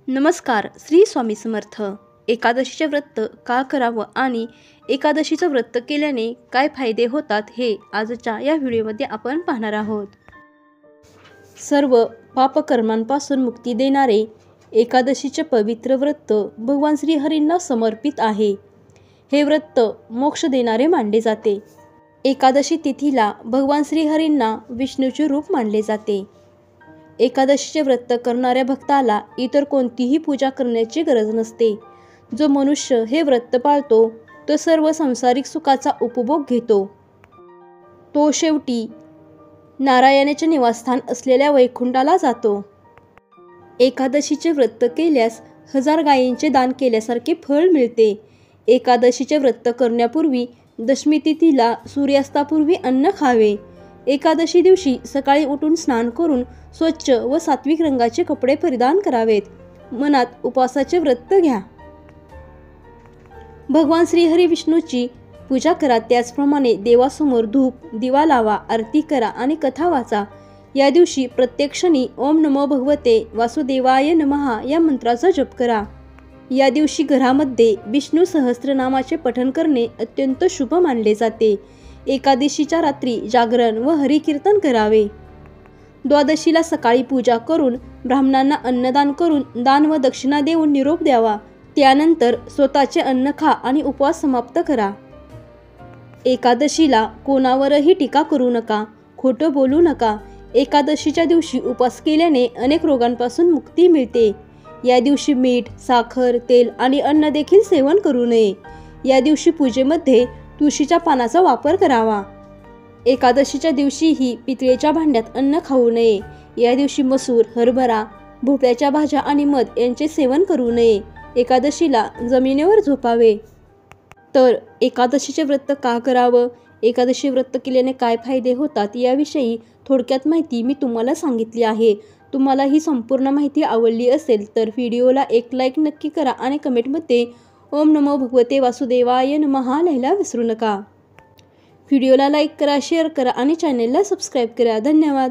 नमस्कार. श्री स्वामी समर्थ. एकादशीचे व्रत का करावं आणि एकादशीचं व्रत केल्याने काय फायदे होतात हे आजच्या या व्हिडिओमध्ये आपण पाहणार आहोत. सर्व पापकर्मांपासून मुक्ती देणारे एकादशीचे पवित्र व्रत भगवान श्रीहरींना समर्पित आहे. हे व्रत मोक्ष देणारे मानले जाते. एकादशी तिथीला भगवान श्रीहरींना विष्णूचे रूप मानले जाते. एकादशीचे व्रत करणाऱ्या भक्ताला इतर कोणतीही पूजा करण्याची गरज नसते. जो मनुष्य हे व्रत पाळतो तो सर्व संसारिक सुखाचा उपभोग घेतो. तो शेवटी नारायणाचे निवासस्थान असलेल्या वैकुंठाला जातो. एकादशीचे व्रत केल्यास 1000 गायींचे दान केल्यासारखे फळ मिळते. एकादशीचे व्रत करण्यापूर्वी दशमी तिथीला सूर्यास्तापूर्वी अन्न खावे. एकादशी दिवशी सकाळी उठून स्नान करून स्वच्छ व सात्विक रंगाचे कपडे परिधान करावेत. मनात उपवासाचे व्रत घ्या. भगवान श्रीहरी विष्णूची पूजा करा. त्याचप्रमाणे देवासमोर धूप दिवा लावा, आरती करा आणि कथा वाचा. या दिवशी प्रत्येक क्षणी ओम नमो भगवते वासुदेवाय नमः या मंत्राचा जप करा. या दिवशी घरामध्ये विष्णू सहस्त्रनामाचे पठण करणे अत्यंत शुभ मानले जाते. एकादशीच्या रात्री जागरण व हरिकीर्तन करावे. द्वादशीला सकाळी पूजा करून ब्राह्मणांना अन्नदान करून दान व दक्षिणा देऊन निरोप द्यावा. त्यानंतर स्वतःचे अन्न खा आणि उपवास समाप्त करा. एकादशीला कोणावरही टीका करू नका, खोटं बोलू नका. एकादशीच्या दिवशी उपवास केल्याने अनेक रोगांपासून मुक्ती मिळते. या दिवशी मीठ, साखर, तेल आणि अन्न देखील सेवन करू नये. या दिवशी पूजेमध्ये तुळशीच्या पानाचा वापर करावा. एकादशीच्या दिवशीही पितळेच्या भांड्यात अन्न खाऊ नये. या दिवशी मसूर, हरभरा, भोपळ्याच्या भाज्या आणि मध यांचे सेवन करू नये. एकादशीला जमिनीवर झोपावे. तर एकादशीचे व्रत का करावं, एकादशी व्रत केल्याने काय फायदे होतात याविषयी थोडक्यात माहिती मी तुम्हाला सांगितली आहे. तुम्हाला ही संपूर्ण माहिती आवडली असेल तर व्हिडिओला एक लाईक नक्की करा आणि कमेंटमध्ये ओम नमो भगवते वासुदेवाय नमः लिहायला विसरू नका. व्हिडिओला लाईक करा, शेअर करा आणि चॅनेलला सबस्क्राईब करा. धन्यवाद.